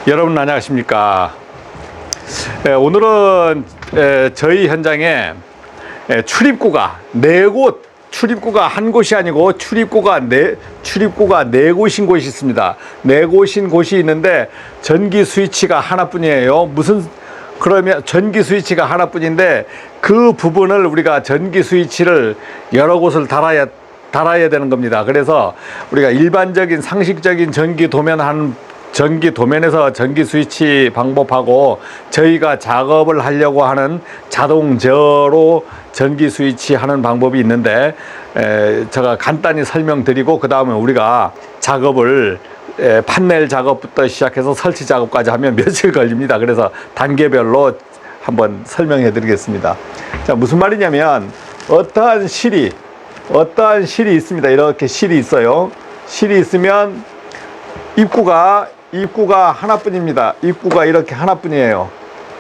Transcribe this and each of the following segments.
여러분 안녕하십니까. 오늘은 저희 현장에 출입구가 네 곳, 출입구가 한 곳이 아니고 출입구가 네 곳인 곳이 있습니다. 네 곳인 곳이 있는데 전기 스위치가 하나뿐이에요. 그러면 전기 스위치가 하나뿐인데 그 부분을 우리가 전기 스위치를 여러 곳을 달아야 되는 겁니다. 그래서 우리가 일반적인 상식적인 전기 도면에서 전기 스위치 방법하고 저희가 작업을 하려고 하는 자동제어로 전기 스위치 하는 방법이 있는데 제가 간단히 설명드리고 그 다음에 우리가 작업을 판넬 작업부터 시작해서 설치 작업까지 하면 며칠 걸립니다. 그래서 단계별로 한번 설명해 드리겠습니다. 자, 무슨 말이냐면 어떠한 실이 있습니다. 이렇게 실이 있어요. 실이 있으면 입구가 하나뿐입니다. 입구가 이렇게 하나뿐이에요.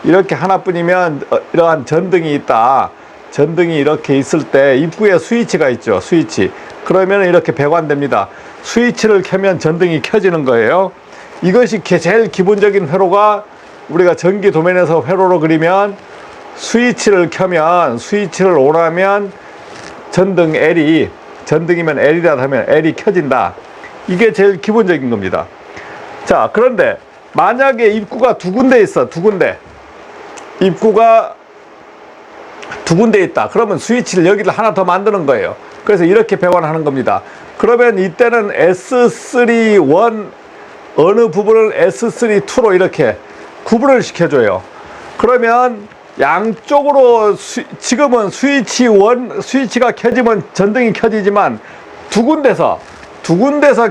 이렇게 하나뿐이면 이러한 전등이 있다. 전등이 이렇게 있을 때 입구에 스위치가 있죠. 스위치. 그러면 이렇게 배관됩니다. 스위치를 켜면 전등이 켜지는 거예요. 이것이 제일 기본적인 회로가 우리가 전기 도면에서 회로로 그리면 스위치를 켜면 스위치를 오라면 전등 L이 전등이면 L이라 하면 L이 켜진다. 이게 제일 기본적인 겁니다. 자, 그런데 만약에 입구가 두 군데 있어. 입구가 두 군데 있다. 그러면 스위치를 여기를 하나 더 만드는 거예요. 그래서 이렇게 배관하는 겁니다. 그러면 이때는 S31 어느 부분을 S32로 이렇게 구분을 시켜줘요. 그러면 양쪽으로 지금은 스위치가 켜지면 전등이 켜지지만 두 군데서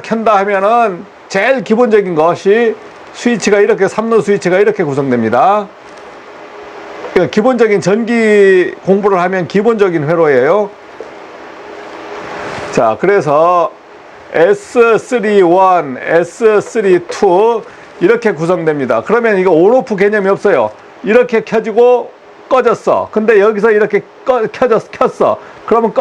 켠다 하면은 제일 기본적인 것이 스위치가 이렇게 3로 스위치가 이렇게 구성됩니다. 그러니까 기본적인 전기 공부를 하면 기본적인 회로예요. 자, 그래서 S31, S32 이렇게 구성됩니다. 그러면 이거 온오프 개념이 없어요. 이렇게 켜지고 꺼졌어. 근데 여기서 이렇게 켰어. 그러면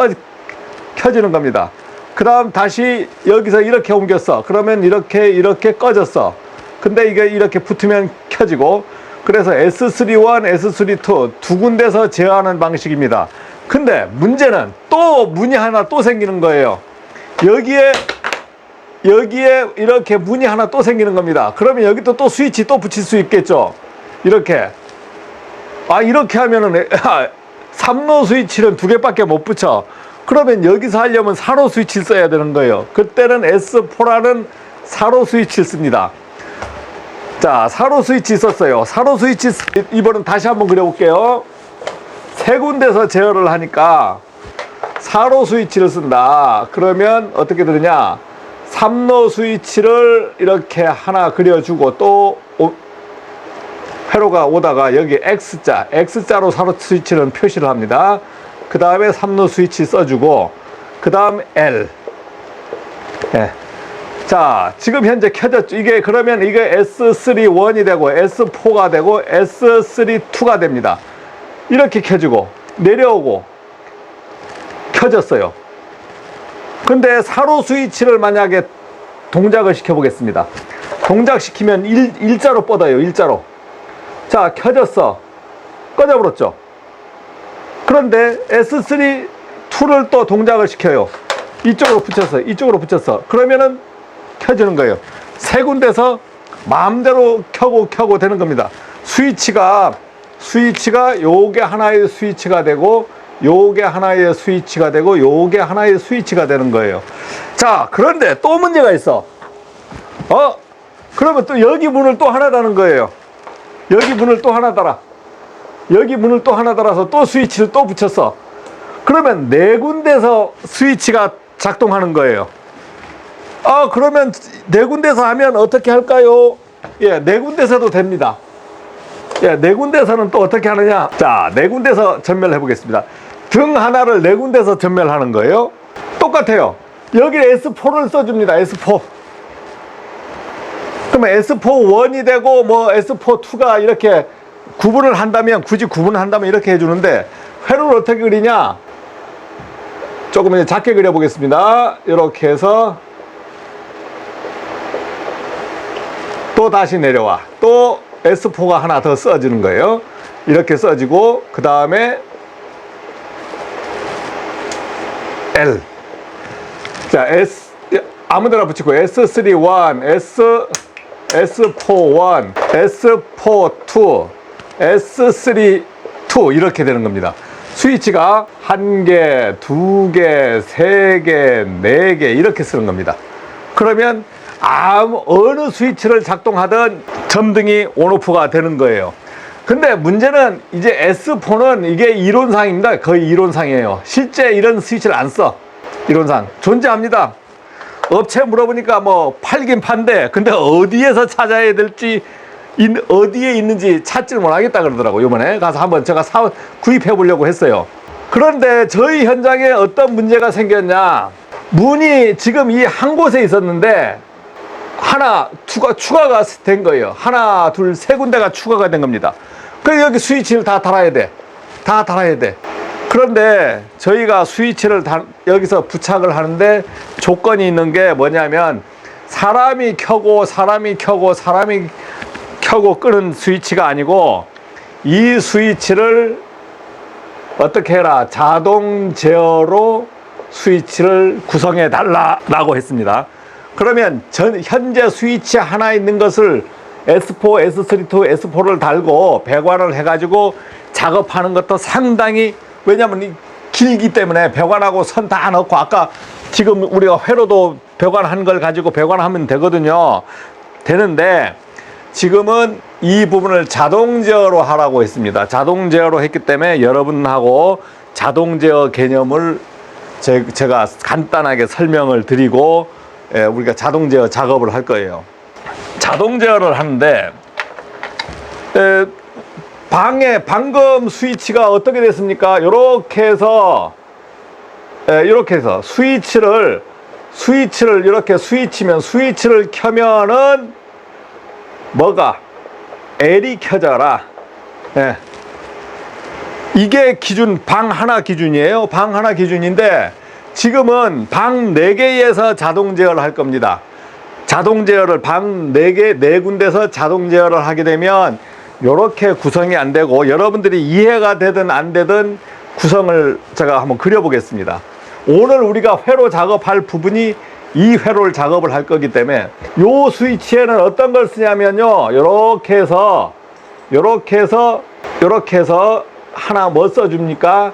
켜지는 겁니다. 그 다음 다시 여기서 이렇게 옮겼어. 그러면 이렇게 꺼졌어. 근데 이게 이렇게 붙으면 켜지고. 그래서 S31, S32 두 군데서 제어하는 방식입니다. 근데 문제는 또 문이 하나 또 생기는 거예요. 여기에 이렇게 문이 하나 또 생기는 겁니다. 그러면 여기도 또 스위치 또 붙일 수 있겠죠. 이렇게 하면은 3로 스위치는 두 개밖에 못 붙여. 그러면 여기서 하려면 4로 스위치를 써야 되는 거예요. 그때는 S4라는 4로 스위치를 씁니다. 자, 4로 스위치 썼어요. 4로 스위치 이번엔 다시 한번 그려볼게요. 세 군데서 제어를 하니까 4로 스위치를 쓴다. 그러면 어떻게 되느냐? 3로 스위치를 이렇게 하나 그려주고 또 회로가 오다가 여기 X자로 4로 스위치는 표시를 합니다. 그 다음에 3로 스위치 써주고 그 다음 L. 예. 자, 지금 현재 켜졌죠. 그러면 이게 S31이 되고 S4가 되고 S32가 됩니다. 이렇게 켜지고 내려오고 켜졌어요. 근데 4로 스위치를 만약에 동작을 시켜보겠습니다. 동작시키면 일자로 뻗어요. 일자로. 자, 켜졌어. 꺼져버렸죠. 그런데 S32를 또 동작을 시켜요. 이쪽으로 붙였어. 그러면은 켜지는 거예요. 세 군데서 마음대로 켜고 되는 겁니다. 스위치가 요게 하나의 스위치가 되고 요게 하나의 스위치가 되고 요게 하나의 스위치가 되는 거예요. 자, 그런데 또 문제가 있어. 그러면 또 여기 문을 또 하나 다는 거예요. 여기 문을 또 하나 달아서 또 스위치를 또 붙였어. 그러면 네 군데서 스위치가 작동하는 거예요. 그러면 네 군데서 하면 어떻게 할까요? 예, 네 군데서도 됩니다. 예, 네 군데서는 또 어떻게 하느냐? 자, 네 군데서 전멸해 보겠습니다. 등 하나를 네 군데서 전멸하는 거예요. 똑같아요. 여기에 S4를 써줍니다. S4. 그러면 S4-1이 되고 S4-2가 이렇게 굳이 구분을 한다면 이렇게 해주는데 회로를 어떻게 그리냐? 조금 이제 작게 그려보겠습니다. 이렇게 해서 또 다시 내려와. 또 S4가 하나 더 써지는 거예요. 이렇게 써지고 그 다음에 L. 자, 아무데나 붙이고 S3 1, S4 1, S4 2, S3 2 이렇게 되는 겁니다. 스위치가 1개, 2개, 3개, 4개 이렇게 쓰는 겁니다. 그러면 어느 스위치를 작동하든 점등이 온오프가 되는 거예요. 근데 문제는 이제 S4는 이게 이론상입니다. 거의 이론상이에요. 실제 이런 스위치를 안 써. 이론상 존재합니다. 업체 물어보니까 뭐 팔긴 판대. 근데 어디에서 찾아야 될지 어디에 있는지 찾지를 못하겠다 그러더라고요. 이번에 가서 한번 제가 구입해 보려고 했어요. 그런데 저희 현장에 어떤 문제가 생겼냐, 문이 지금 이 한 곳에 있었는데 하나 추가가 된 거예요. 하나 둘 세 군데가 추가가 된 겁니다. 그래서 여기 스위치를 다 달아야 돼. 그런데 저희가 스위치를 여기서 부착을 하는데 조건이 있는 게 뭐냐면 사람이 켜고 끄는 스위치가 아니고 이 스위치를 어떻게 해라, 자동 제어로 스위치를 구성해 달라고 했습니다. 그러면 현재 스위치 하나 있는 것을 S4, S32, S4를 달고 배관을 해가지고 작업하는 것도 상당히, 왜냐면 길기 때문에 배관하고 선 다 넣고, 아까 지금 우리가 회로도 배관한 걸 가지고 배관하면 되거든요. 되는데 지금은 이 부분을 자동 제어로 하라고 했습니다. 자동 제어로 했기 때문에 여러분하고 자동 제어 개념을 제가 간단하게 설명을 드리고 우리가 자동 제어 작업을 할 거예요. 자동 제어를 하는데 방금 스위치가 어떻게 됐습니까? 이렇게 해서 스위치를 이렇게 스위치를 켜면은 뭐가 L이 켜져라. 이게 방 하나 기준이에요. 방 하나 기준인데 지금은 방 4개에서 자동 제어를 할 겁니다. 자동 제어를 방 4개, 4군데서 자동 제어를 하게 되면 이렇게 구성이 안 되고, 여러분들이 이해가 되든 안 되든 구성을 제가 한번 그려보겠습니다. 오늘 우리가 회로 작업할 부분이 이 회로를 작업을 할 거기 때문에 요 스위치에는 어떤 걸 쓰냐면요, 이렇게 해서 하나 뭐 써줍니까?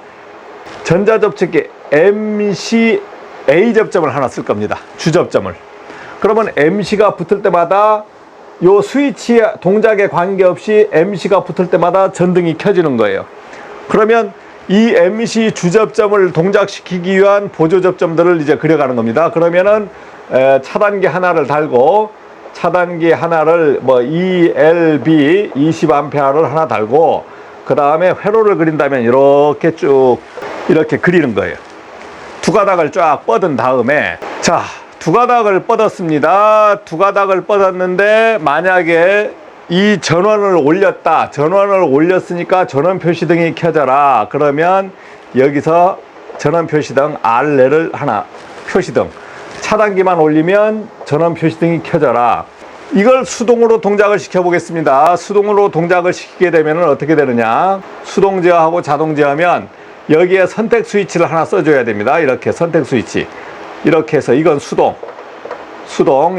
전자접촉기 MC A 접점을 하나 쓸 겁니다. 주접점을. 그러면 MC가 붙을 때마다 요 스위치 동작에 관계없이 MC가 붙을 때마다 전등이 켜지는 거예요. 그러면 이 MC 주접점을 동작시키기 위한 보조 접점들을 이제 그려가는 겁니다. 그러면은 차단기 하나를 달고, 차단기 하나를 뭐 ELB 20A를 하나 달고, 그 다음에 회로를 그린다면 이렇게 쭉 이렇게 그리는 거예요. 두 가닥을 쫙 뻗은 다음에, 자, 두 가닥을 뻗었습니다. 두 가닥을 뻗었는데 만약에 이 전원을 올렸으니까 전원 표시등이 켜져라. 그러면 여기서 전원 표시등 R레를 하나, 표시등 차단기만 올리면 전원 표시등이 켜져라. 이걸 수동으로 동작을 시켜 보겠습니다. 수동으로 동작을 시키게 되면 어떻게 되느냐, 수동 제어하고 자동 제어하면 여기에 선택 스위치를 하나 써줘야 됩니다. 이렇게 선택 스위치, 이렇게 해서 이건 수동,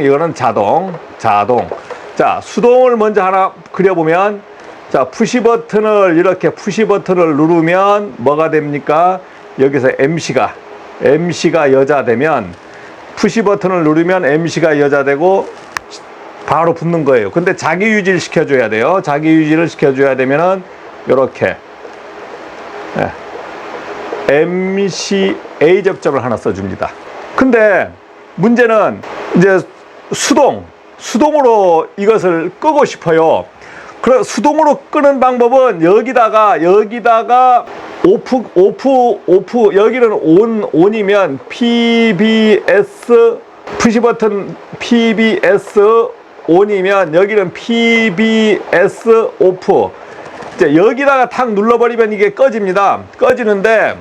이거는 자동. 자, 수동을 먼저 하나 그려보면, 자, 푸시 버튼을 누르면 뭐가 됩니까? 여기서 MC가 여자 되면, 푸시 버튼을 누르면 MC가 여자 되고 바로 붙는 거예요. 근데 자기 유지를 시켜줘야 돼요. 자기 유지를 시켜줘야 되면은 요렇게 MC A 접점을 하나 써줍니다. 근데 문제는 이제 수동으로 이것을 끄고 싶어요. 그래, 수동으로 끄는 방법은 여기다가 오프, 여기는 온이면 PBS, 푸시버튼 PBS 온이면 여기는 PBS 오프. 이제 여기다가 탁 눌러버리면 이게 꺼집니다. 꺼지는데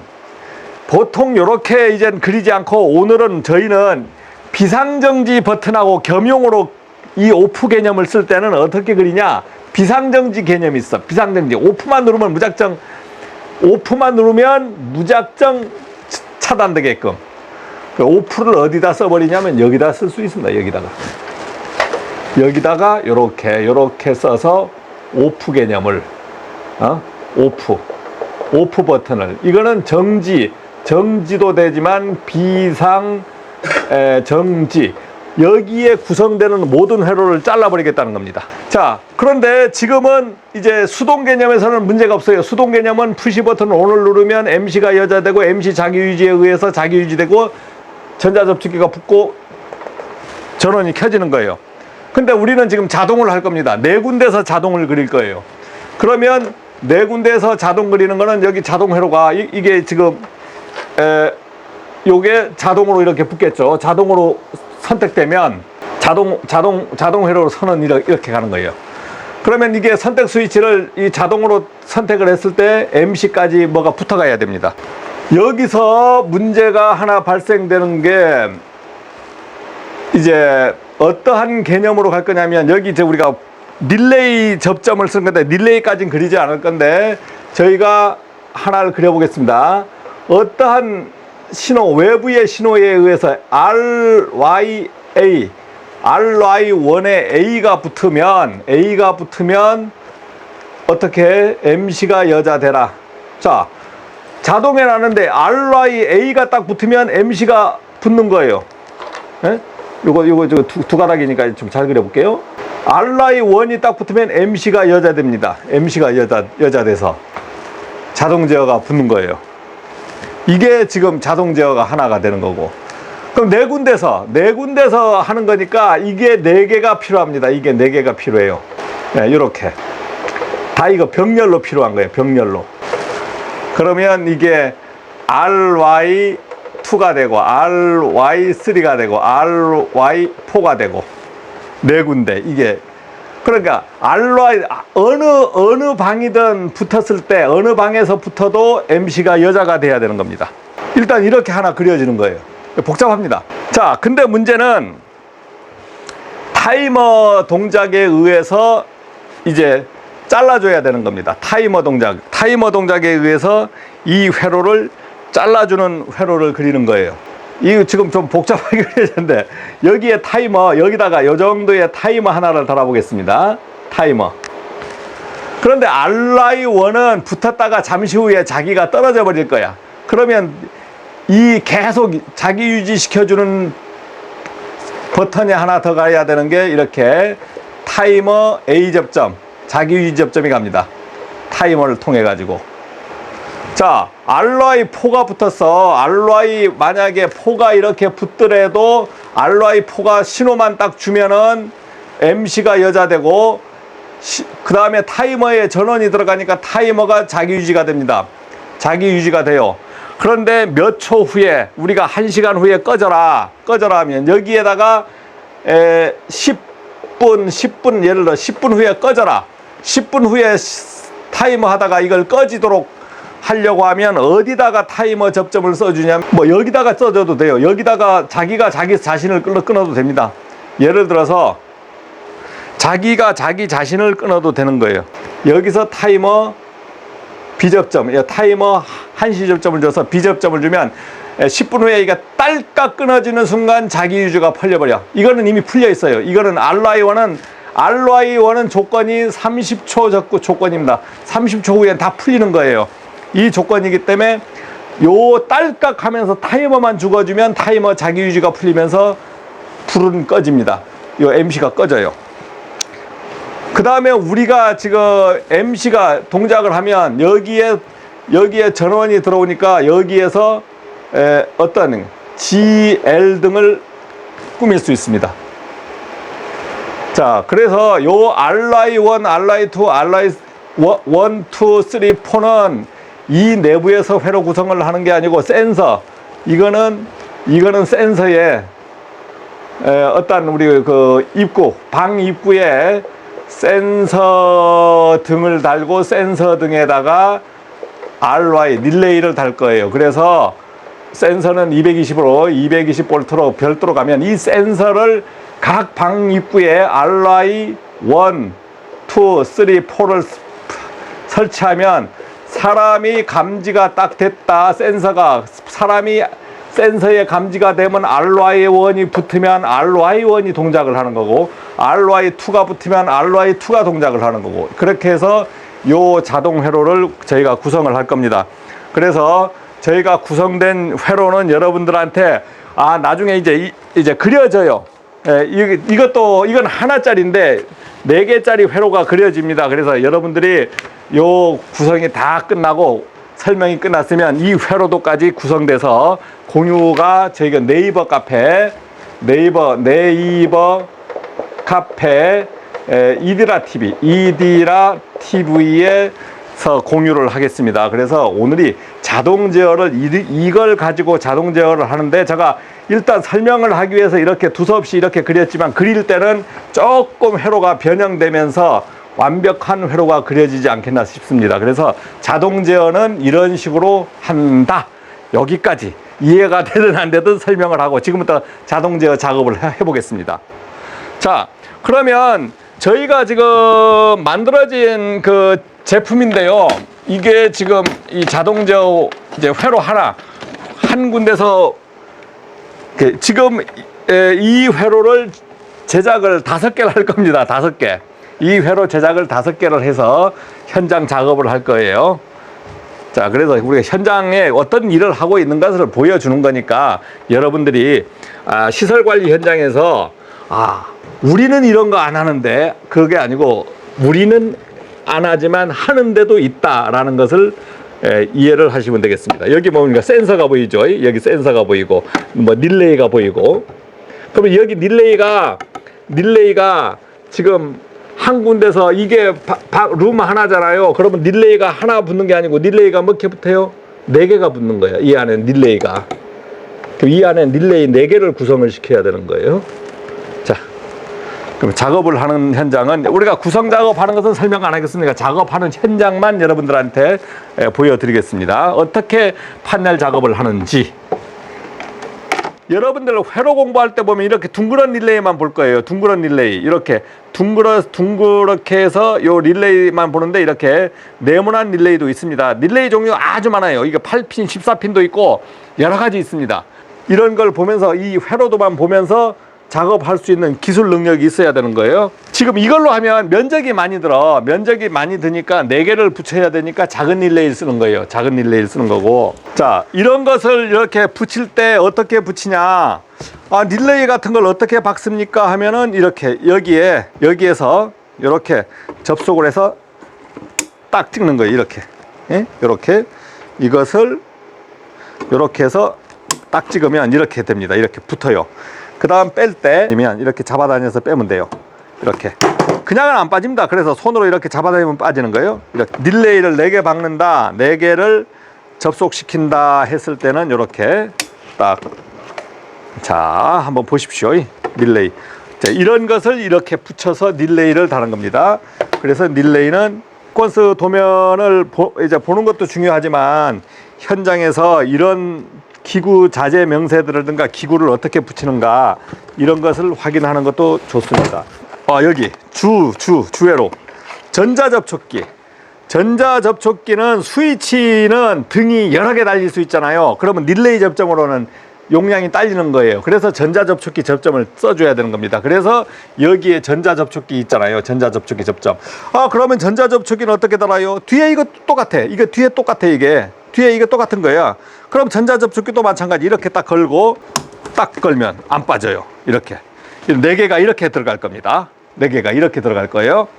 보통 이렇게 이제 그리지 않고, 오늘은 저희는 비상정지 버튼하고 겸용으로 이 오프 개념을 쓸 때는 어떻게 그리냐? 비상정지 개념이 있어. 비상정지. 오프만 누르면 무작정 차단되게끔. 오프를 어디다 써버리냐면 여기다 쓸 수 있습니다. 여기다가 요렇게 써서 오프 개념을, 오프 버튼을, 이거는 정지도 되지만 정지, 여기에 구성되는 모든 회로를 잘라버리겠다는 겁니다. 자, 그런데 지금은 이제 수동 개념에서는 문제가 없어요. 수동 개념은 푸시 버튼 ON을 누르면 MC가 여자되고 MC 자기 유지에 의해서 자기 유지되고 전자접촉기가 붙고 전원이 켜지는 거예요. 근데 우리는 지금 자동을 할 겁니다. 네 군데서 자동을 그릴 거예요. 그러면 네 군데에서 자동 그리는 거는 여기 자동 회로가 이게 지금 요게 자동으로 이렇게 붙겠죠. 자동으로 선택되면 자동 회로로 선은 이렇게 가는 거예요. 그러면 이게 선택 스위치를 이 자동으로 선택을 했을 때 MC까지 뭐가 붙어가야 됩니다. 여기서 문제가 하나 발생되는 게 이제 어떠한 개념으로 갈 거냐면, 여기 이제 우리가 릴레이 접점을 쓴 건데 릴레이까지는 그리지 않을 건데 저희가 하나를 그려보겠습니다. 어떠한 신호, 외부의 신호에 의해서 RY1에 A가 붙으면 어떻게 MC가 여자 되라. 자, 자동에 나는데 RYA가 딱 붙으면 MC가 붙는 거예요. 예? 요거 두 가닥이니까 좀 잘 그려볼게요. RY1이 딱 붙으면 MC가 여자 됩니다. MC가 여자 돼서 자동 제어가 붙는 거예요. 이게 지금 자동 제어가 하나가 되는 거고. 그럼 네 군데서 하는 거니까 이게 네 개가 필요합니다. 이게 네 개가 필요해요. 네, 이렇게 다 이거 병렬로 필요한 거예요. 병렬로. 그러면 이게 RY2가 되고 RY3가 되고 RY4가 되고 네 군데. 이게 그러니까 RY 어느 방이든 붙었을 때 어느 방에서 붙어도 MC가 여자가 돼야 되는 겁니다. 일단 이렇게 하나 그려지는 거예요. 복잡합니다. 자, 근데 문제는 타이머 동작에 의해서 이제 잘라줘야 되는 겁니다. 타이머 동작에 의해서 이 회로를 잘라주는 회로를 그리는 거예요. 이거 지금 좀 복잡하게 그려졌는데, 여기에 타이머, 여기다가 이 정도의 타이머 하나를 달아보겠습니다. 타이머. 그런데 RY1은 붙었다가 잠시 후에 자기가 떨어져 버릴 거야. 그러면 이 계속 자기 유지시켜주는 버튼이 하나 더 가야 되는 게 이렇게 타이머 A 접점, 자기 유지 접점이 갑니다. 타이머를 통해 가지고. 자, RY4가 붙었어. RY 만약에 4가 이렇게 붙더라도 RY4가 신호만 딱 주면은 MC가 여자 되고, 그 다음에 타이머에 전원이 들어가니까 타이머가 자기 유지가 됩니다. 자기 유지가 돼요. 그런데 몇 초 후에, 우리가 1시간 후에 꺼져라 하면 여기에다가 10분, 예를 들어 10분 후에 꺼져라. 10분 후에 타이머 하다가 이걸 꺼지도록 하려고 하면 어디다가 타이머 접점을 써주냐면, 뭐 여기다가 써줘도 돼요. 여기다가 자기가 자기 자신을 끊어도 됩니다. 예를 들어서 자기가 자기 자신을 끊어도 되는 거예요. 여기서 타이머 B접점, 타이머 1시 접점을 줘서 B접점을 주면 10분 후에 이게 딸깍 끊어지는 순간 자기 유지가 풀려버려. 이거는 이미 풀려 있어요. 이거는 RY1은 조건이 30초 조건입니다. 30초 후에 다 풀리는 거예요. 이 조건이기 때문에 요 딸깍 하면서 타이머만 죽어주면 타이머 자기 유지가 풀리면서 불은 꺼집니다. 요 MC가 꺼져요. 그 다음에 우리가 지금 MC가 동작을 하면 여기에 전원이 들어오니까 여기에서 어떤 GL 등을 꾸밀 수 있습니다. 자, 그래서 요 RY1, RY2, RY1, 2, 3, 4는 이 내부에서 회로 구성을 하는 게 아니고 센서, 이거는 센서에 어떤 우리 그 방 입구에 센서 등을 달고 센서 등에다가 RY 릴레이를 달 거예요. 그래서 센서는 220으로 220V로 별도로 가면 이 센서를 각 방 입구에 RI 1, 2, 3, 4를 설치하면 사람이 감지가 딱 됐다. 센서에 감지가 되면 RY1이 붙으면 RY1이 동작을 하는 거고, RY2가 붙으면 RY2가 동작을 하는 거고, 그렇게 해서 요 자동 회로를 저희가 구성을 할 겁니다. 그래서 저희가 구성된 회로는 여러분들한테 나중에 이제 그려져요. 이건 하나짜리인데 4개짜리 회로가 그려집니다. 그래서 여러분들이 요 구성이 다 끝나고 설명이 끝났으면 이 회로도까지 구성돼서 공유가 저희가 네이버 카페 이디라 TV에서 공유를 하겠습니다. 그래서 오늘이 자동 제어를 이걸 가지고 자동 제어를 하는데, 제가 일단 설명을 하기 위해서 이렇게 두서없이 이렇게 그렸지만 그릴 때는 조금 회로가 변형되면서 완벽한 회로가 그려지지 않겠나 싶습니다. 그래서 자동 제어는 이런 식으로 한다. 여기까지 이해가 되든 안 되든 설명을 하고 지금부터 자동 제어 작업을 해보겠습니다. 자, 그러면 저희가 지금 만들어진 그 제품인데요. 이게 지금 이 자동 제어 이제 회로 한 군데서 지금 이 회로를 제작을 5개를 할 겁니다. 5개. 이 회로 제작을 5개를 해서 현장 작업을 할 거예요. 자, 그래서 우리가 현장에 어떤 일을 하고 있는 것을 보여주는 거니까 여러분들이 시설관리 현장에서 우리는 이런 거 안 하는데, 그게 아니고 우리는 안 하지만 하는 데도 있다라는 것을 이해를 하시면 되겠습니다. 여기 보니까 센서가 보이죠? 여기 센서가 보이고 릴레이가 보이고, 그러면 여기 릴레이가 지금 한 군데서 이게 룸 하나잖아요. 그러면 릴레이가 하나 붙는 게 아니고 릴레이가 몇 개 붙어요? 4개가 붙는 거예요. 이 안에 릴레이가. 이 안에 릴레이 4개를 구성을 시켜야 되는 거예요. 자, 그럼 작업을 하는 현장은 우리가 구성 작업하는 것은 설명 안 하겠습니다. 작업하는 현장만 여러분들한테 보여드리겠습니다. 어떻게 판넬 작업을 하는지. 여러분들 회로 공부할 때 보면 이렇게 둥그런 릴레이만 볼 거예요. 둥그런 릴레이. 이렇게 둥그렇게 해서 요 릴레이만 보는데 이렇게 네모난 릴레이도 있습니다. 릴레이 종류 아주 많아요. 이게 8핀, 14핀도 있고 여러 가지 있습니다. 이런 걸 보면서 이 회로도만 보면서 작업할 수 있는 기술 능력이 있어야 되는 거예요. 지금 이걸로 하면 면적이 많이 들어. 면적이 많이 드니까 4개를 붙여야 되니까 작은 릴레이를 쓰는 거예요. 작은 릴레이를 쓰는 거고. 자, 이런 것을 이렇게 붙일 때 어떻게 붙이냐. 릴레이 같은 걸 어떻게 박습니까 하면은 이렇게 여기에서 이렇게 접속을 해서 딱 찍는 거예요. 이렇게. 예? 이렇게 이것을 이렇게 해서 딱 찍으면 이렇게 됩니다. 이렇게 붙어요. 그 다음 뺄 때 이렇게 잡아다녀서 빼면 돼요. 이렇게 그냥은 안 빠집니다. 그래서 손으로 이렇게 잡아다니면 빠지는 거예요. 이렇게 릴레이를 4개 박는다, 4개를 접속시킨다 했을 때는 이렇게 딱, 자, 한번 보십시오. 릴레이. 자, 이런 것을 이렇게 붙여서 릴레이를 다는 겁니다. 그래서 릴레이는 시퀀스 도면을 이제 보는 것도 중요하지만 현장에서 이런 기구 자재 명세들든가 기구를 어떻게 붙이는가 이런 것을 확인하는 것도 좋습니다. 여기 주회로 전자접촉기는 스위치는 등이 여러 개 달릴 수 있잖아요. 그러면 릴레이 접점으로는 용량이 딸리는 거예요. 그래서 전자접촉기 접점을 써줘야 되는 겁니다. 그래서 여기에 전자접촉기 있잖아요. 전자접촉기 접점. 그러면 전자접촉기는 어떻게 달아요? 뒤에 이거 똑같아. 이게 뒤에 똑같아. 뒤에 이게 똑같은 거야. 그럼 전자접촉기도 마찬가지. 이렇게 딱 걸고 딱 걸면 안 빠져요. 이렇게 4개가 이렇게 들어갈 겁니다. 4개가 이렇게 들어갈 거예요.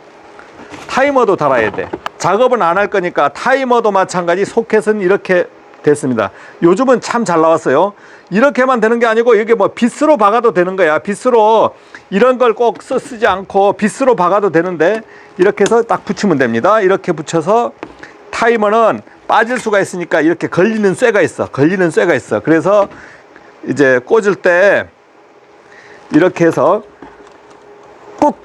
타이머도 달아야 돼. 작업은 안 할 거니까 타이머도 마찬가지. 소켓은 이렇게 됐습니다. 요즘은 참 잘 나왔어요. 이렇게만 되는 게 아니고 여기 빗으로 박아도 되는 거야. 빗으로 이런 걸 꼭 쓰지 않고 빗으로 박아도 되는데 이렇게 해서 딱 붙이면 됩니다. 이렇게 붙여서 타이머는 빠질 수가 있으니까 이렇게 걸리는 쇠가 있어. 그래서 이제 꽂을 때 이렇게 해서 꼭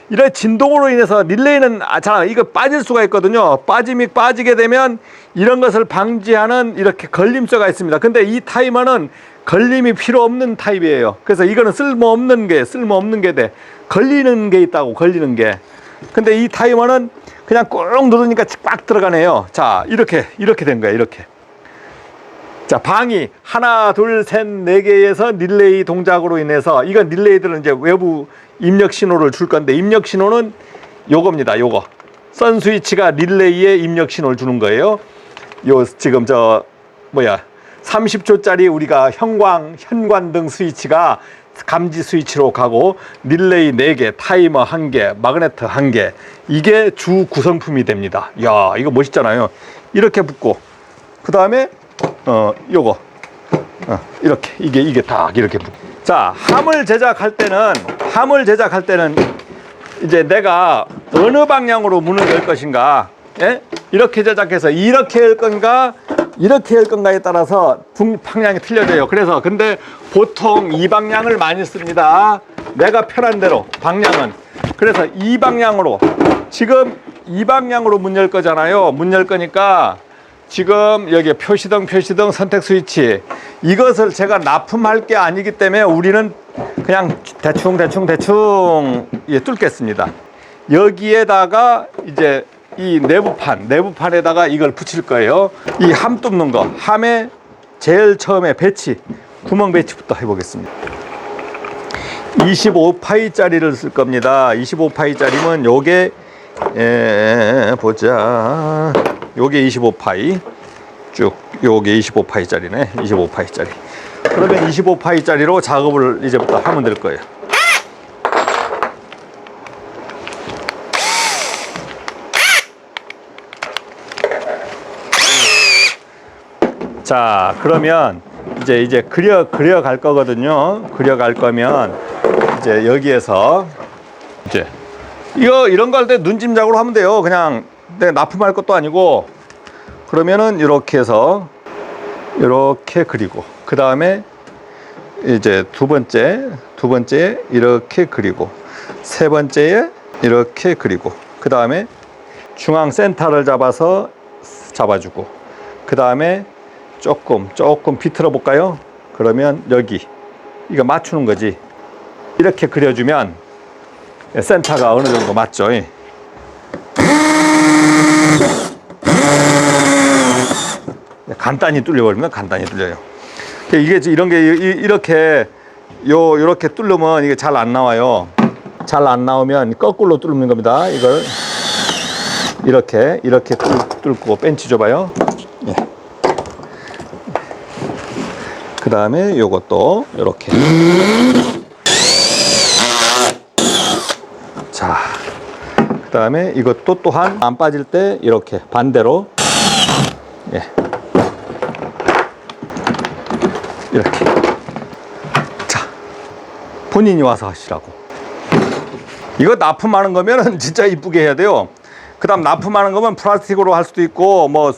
이런 진동으로 인해서 릴레이는 이거 빠질 수가 있거든요. 빠지게 되면 이런 것을 방지하는 이렇게 걸림쇠가 있습니다. 근데 이 타이머는 걸림이 필요 없는 타입이에요. 그래서 이거는 쓸모없는 게 돼. 걸리는 게 있다고, 걸리는 게. 근데 이 타이머는 그냥 꾹 누르니까 꽉 들어가네요. 자, 이렇게 된 거예요, 이렇게. 자, 방이 하나, 둘, 셋, 네 개에서 릴레이 동작으로 인해서, 이건 릴레이들은 이제 외부 입력 신호를 줄 건데, 입력 신호는 요겁니다, 요거. 선 스위치가 릴레이에 입력 신호를 주는 거예요. 요, 지금 30초짜리 우리가 현관등 스위치가 감지 스위치로 가고, 릴레이 4개, 타이머 1개, 마그네트 1개, 이게 주 구성품이 됩니다. 야, 이거 멋있잖아요. 이렇게 붙고, 그 다음에 요거 이렇게 이게 딱 이렇게 붙고. 자, 함을 제작할 때는 이제 내가 어느 방향으로 문을 열 것인가, 예? 이렇게 제작해서 이렇게 열 건가 이렇게 열 건가에 따라서 방향이 틀려져요. 그래서 근데 보통 이 방향을 많이 씁니다. 내가 편한 대로 방향은. 그래서 이 방향으로, 지금 이 방향으로 문 열 거잖아요. 문 열 거니까 지금 여기 표시등 선택 스위치, 이것을 제가 납품할 게 아니기 때문에 우리는 그냥 대충 뚫겠습니다. 여기에다가 이제 이 내부판에다가 이걸 붙일 거예요. 이 함 뚫는 거, 함에 제일 처음에 구멍 배치부터 해보겠습니다. 25파이짜리를 쓸 겁니다. 25파이짜리면 요게 보자. 요게 25파이 쭉, 요게 25파이짜리네. 25파이짜리. 그러면 25파이짜리로 작업을 이제부터 하면 될 거예요. 자, 그러면 이제 그려 갈 거거든요. 그려 갈 거면 이제 여기에서 이제 이런 거 할 때 눈짐작으로 하면 돼요. 그냥 내가 납품할 것도 아니고. 그러면은 이렇게 해서 이렇게 그리고, 그 다음에 이제 두 번째 이렇게 그리고, 세 번째에 이렇게 그리고, 그 다음에 중앙 센터를 잡아주고, 그 다음에 조금 비틀어 볼까요? 그러면 여기 이거 맞추는 거지. 이렇게 그려주면 센터가 어느 정도 맞죠. 간단히 뚫려버리면 간단히 뚫려요. 이게 이런 게 이렇게 뚫으면 이게 잘 안 나와요. 잘 안 나오면 거꾸로 뚫는 겁니다. 이걸 이렇게 뚫고 벤치 줘봐요. 예. 그 다음에 요것도 이렇게. 자, 그 다음에 이것도 또한 안 빠질 때 이렇게 반대로, 예, 이렇게. 자, 본인이 와서 하시라고. 이거 납품하는 거면은 진짜 이쁘게 해야 돼요. 그 다음 납품하는 거면 플라스틱으로 할 수도 있고, 뭐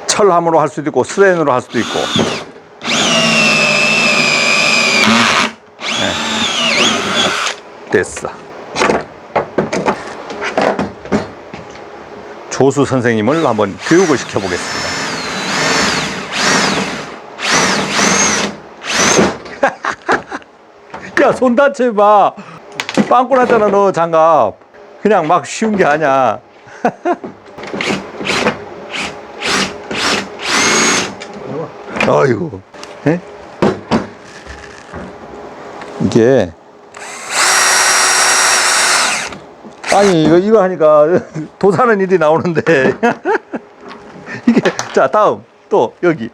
철함으로 할 수도 있고, 스텐으로 할 수도 있고. 네. 됐어. 조수 선생님을 한번 교육을 시켜보겠습니다. 야, 손 다쳐봐. 빵꾸 났잖아, 너 장갑. 그냥 막 쉬운 게 아니야. 아이고. 에? 이게, 아니 이거 하니까 도사는 일이 나오는데. 이게, 자, 다음 또 여기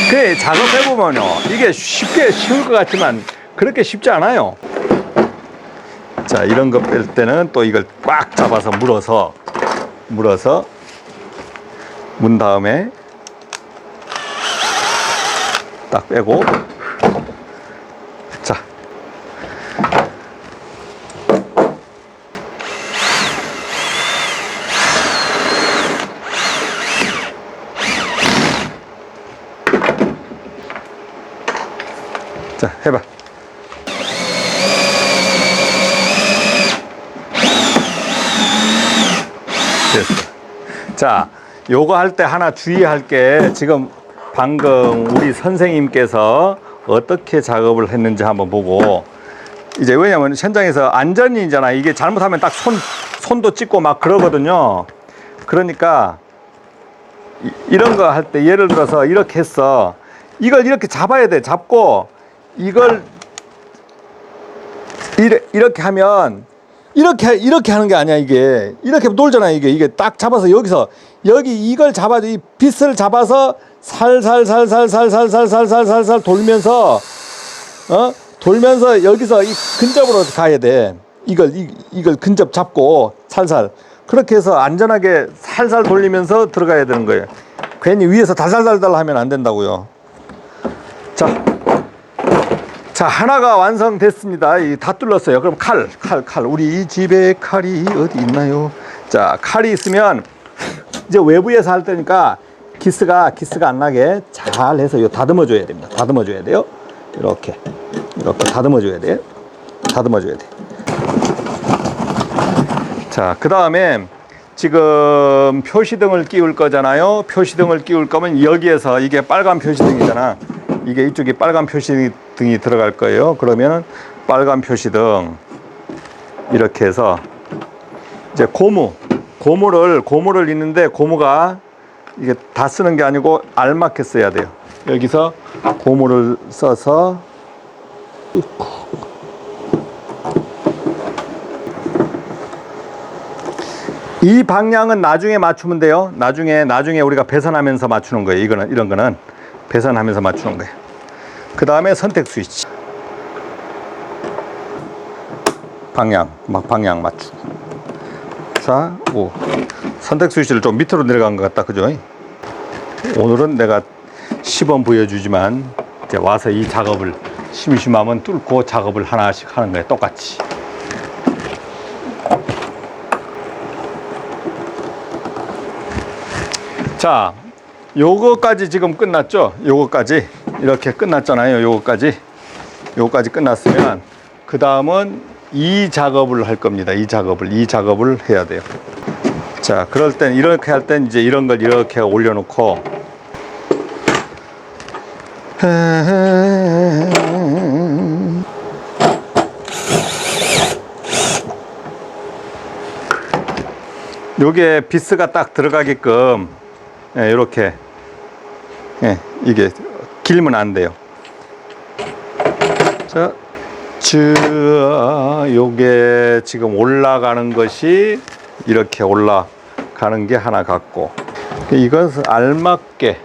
그래, 작업해보면요 이게 쉬울 것 같지만 그렇게 쉽지 않아요. 자, 이런 거 뺄 때는 또 이걸 꽉 잡아서 물어서 문 다음에 딱 빼고. 자, 자, 해봐. 됐어. 자, 요거 할 때 하나 주의할 게 지금 방금 우리 선생님께서 어떻게 작업을 했는지 한번 보고 이제 왜냐면 현장에서 안전이잖아. 이게 잘못하면 딱 손도 찢고 막 그러거든요. 그러니까 이런 거 할 때 예를 들어서 이렇게 했어. 이걸 이렇게 잡아야 돼. 잡고 이걸 이렇게 하면 이렇게 하는 게 아니야. 이게 이렇게 놀잖아. 이게 딱 잡아서 여기서 여기 이걸 잡아줘. 이 빗을 잡아서 살살 돌면서 돌면서 여기서 이 근접으로 가야 돼. 이걸 근접 잡고 살살 그렇게 해서 안전하게 살살 돌리면서 들어가야 되는 거예요. 괜히 위에서 달달달달 하면 안 된다고요. 자, 하나가 완성됐습니다. 다 뚫렸어요. 그럼 칼. 우리 집에 칼이 어디 있나요? 자, 칼이 있으면 이제 외부에서 할 때니까 기스가 안 나게 잘 해서 요 다듬어 줘야 됩니다. 다듬어 줘야 돼요. 이렇게 다듬어 줘야 돼. 자, 그 다음에 지금 표시등을 끼울 거잖아요. 표시등을 끼울 거면 여기에서 이게 빨간 표시등이잖아. 이게 이쪽에 빨간 표시등이 들어갈 거예요. 그러면 빨간 표시등 이렇게 해서 이제 고무를 있는데 고무가 이게 다 쓰는 게 아니고 알맞게 써야 돼요. 여기서 고무를 써서 이 방향은 나중에 맞추면 돼요. 나중에 우리가 배선하면서 맞추는 거예요. 이런 거는 배선하면서 맞추는 거예요. 그 다음에 선택 스위치. 방향 맞추고. 자, 선택 스위치를 좀 밑으로 내려간 것 같다. 그죠? 오늘은 내가 시범 보여주지만 이제 와서 이 작업을 심심하면 뚫고 작업을 하나씩 하는 거예요. 똑같이. 자, 요거까지 지금 끝났죠? 요거까지 이렇게 끝났잖아요. 요거까지 끝났으면 그 다음은 이 작업을 할 겁니다. 이 작업을 해야 돼요. 자, 그럴 땐 이렇게 할 땐 이제 이런 걸 이렇게 올려놓고 요게 비스가 딱 들어가게끔 이렇게 이게 길면 안 돼요. 자, 요게 지금 올라가는 것이 이렇게 올라가는 게 하나 같고 이것은 알맞게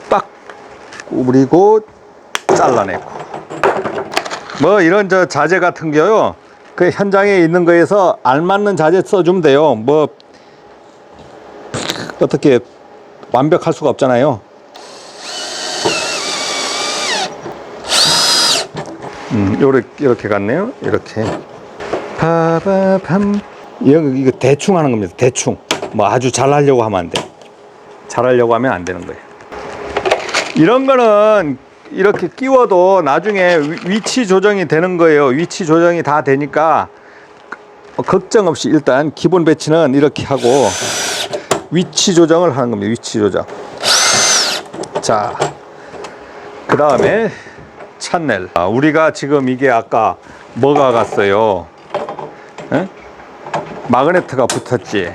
딱 구부리고 잘라내고 뭐 이런 저 자재 같은 게요. 그 현장에 있는 거에서 알맞는 자재 써주면 돼요. 뭐 어떻게 완벽할 수가 없잖아요. 이렇게 갔네요. 이렇게 파바밤 이거 대충 하는 겁니다. 대충 뭐 아주 잘하려고 하면 안 돼. 잘하려고 하면 안 되는 거예요. 이런 거는 이렇게 끼워도 나중에 위치 조정이 되는 거예요. 위치 조정이 다 되니까 걱정 없이 일단 기본 배치는 이렇게 하고 위치 조정을 하는 겁니다. 위치 조정. 자, 그 다음에 찬넬. 우리가 지금 이게 아까 뭐가 갔어요? 마그네트가 붙었지.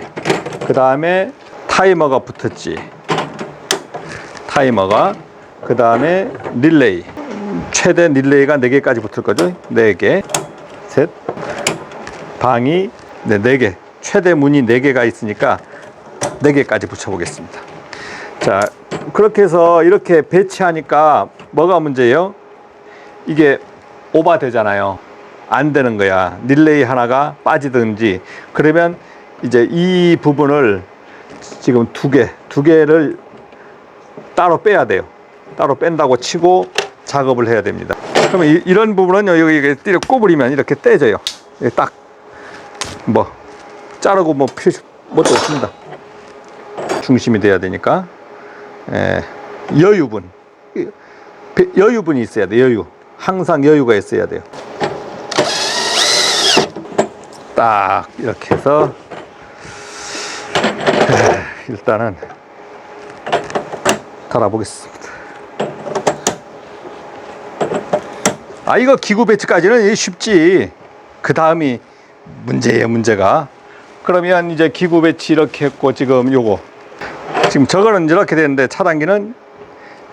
그 다음에 타이머가 붙었지. 그 다음에 릴레이. 최대 릴레이가 4개까지 붙을 거죠. 4개. 셋. 방이 4개. 최대 문이 4개가 있으니까 4개까지 붙여보겠습니다. 자, 그렇게 해서 이렇게 배치하니까 뭐가 문제예요? 이게 오버되잖아요. 안 되는 거야. 릴레이 하나가 빠지든지. 그러면 이제 이 부분을 지금 두 개를 따로 빼야 돼요. 따로 뺀다고 치고 작업을 해야 됩니다. 그러면 이런 부분은 여기 띠를 꼽으리면 이렇게 떼져요. 딱 뭐 자르고 뭐 표시 뭣도 없습니다. 중심이 돼야 되니까. 여유분이 있어야 돼. 항상 여유가 있어야 돼요. 딱 이렇게 해서 일단은 달아보겠습니다. 아, 이거 기구 배치까지는 쉽지. 그 다음이 문제예요, 문제가. 그러면 이제 기구 배치 이렇게 했고, 지금 요거. 지금 저거는 이렇게 되는데 차단기는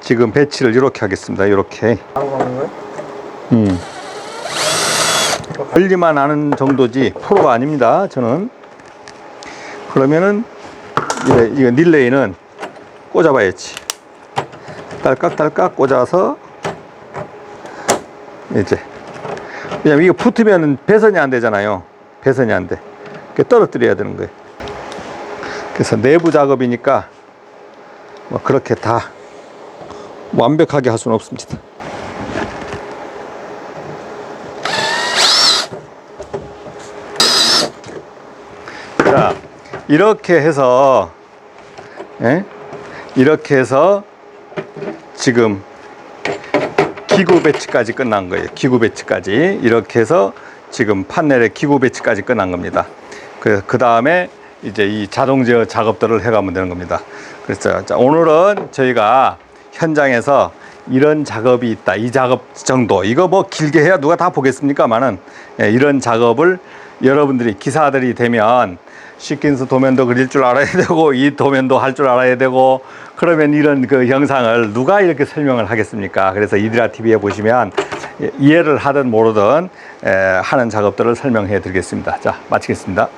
지금 배치를 이렇게 하겠습니다. 이렇게. 걸리만 하는 정도지 프로가 아닙니다. 저는. 그러면은 이거 릴레이는 꽂아봐야지. 딸깍딸깍 꽂아서 이제, 왜냐면 이거 붙으면 배선이 안 되잖아요. 배선이 안 돼. 떨어뜨려야 되는 거예요. 그래서 내부 작업이니까 뭐 그렇게 다 완벽하게 할 수는 없습니다. 자, 이렇게 해서, 예? 이렇게 해서 지금 기구 배치까지 끝난 거예요. 기구 배치까지. 이렇게 해서 지금 판넬의 기구 배치까지 끝난 겁니다. 그 다음에 이제 이 자동 제어 작업들을 해가면 되는 겁니다. 그래서 자, 오늘은 저희가 현장에서 이런 작업이 있다. 이 작업 정도. 이거 뭐 길게 해야 누가 다 보겠습니까만은, 예, 이런 작업을 여러분들이 기사들이 되면 시킨스 도면도 그릴 줄 알아야 되고, 이 도면도 할 줄 알아야 되고, 그러면 이런 그 영상을 누가 이렇게 설명을 하겠습니까? 그래서 이드라 TV에 보시면 이해를 하든 모르든 하는 작업들을 설명해 드리겠습니다. 자, 마치겠습니다.